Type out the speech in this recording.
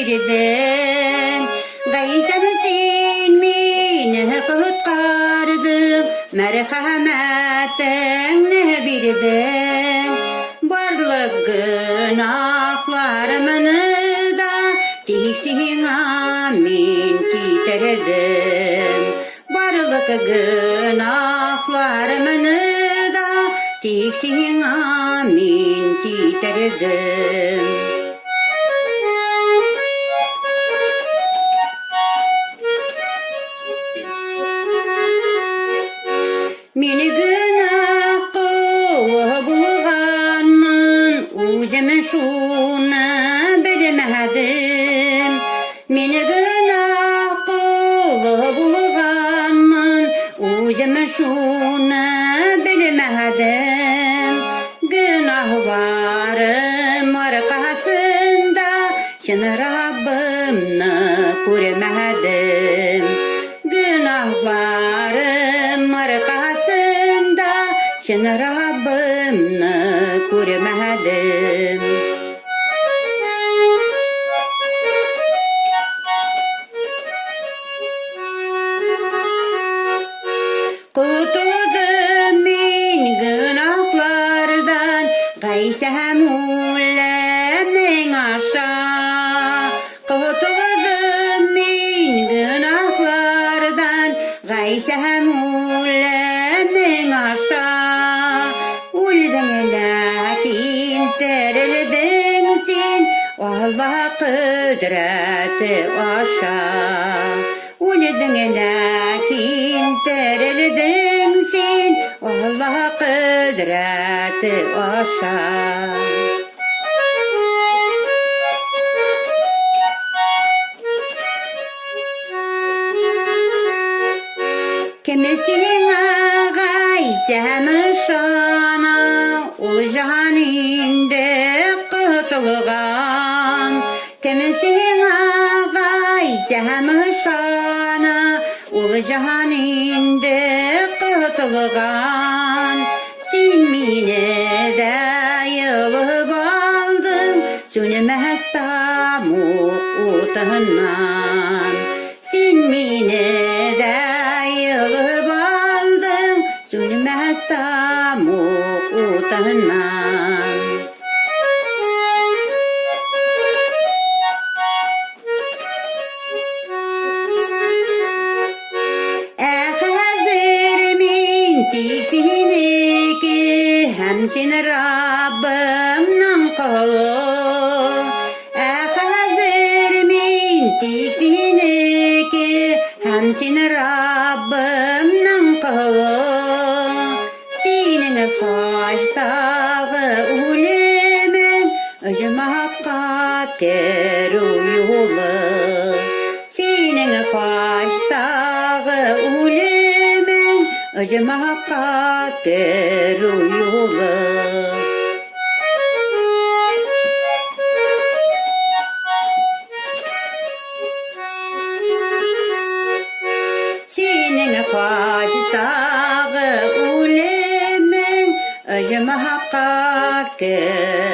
birden. Gaysәм sen minne kotkардың, merhametini birden. Barlık günahlarımını da tiksin amin kiтерdim. Barlık günahlarımını da tiksin amin kiтерdim. Meni günah kılı bulğanın özümü şuna bilmedim. Meni günah kılı bulğanın özümü şuna bilmedim. Günahlarım arkasında şunu Rabbimni görmedim. Günahlarım arkasında şunu Rabbimni görmedim. Kurtuldum min günahlardan, Gaysәm ulemin aşağı. Kurtuldum min günahlardan, Gaysәm ulemin aşağı. Uldun lakin terildin sen, Allah kudreti aşağı. Uldun lakin terildin sen, Allah kudreti aşağı. Kimsin Gaysәm şana, ol caninde kutulgan. Kimsin Gaysәm şana, ol caninde kutulgan. Sen mine de yılıp aldın, sönmez tamuk utanman. Sen mine de yılıp aldın, sönmez tamuk utanman. Hazır min tiksiniki, hem seni Rabbimden kulu. Hazır min tiksiniki, hem seni Rabbimden kulu. Senin faştağı ulemin, özüme hakkat keru yolu. Senin faştağı ulemin, özüme hakkat keru yolu. Senin faştağı ulemin, özüme hakkat keru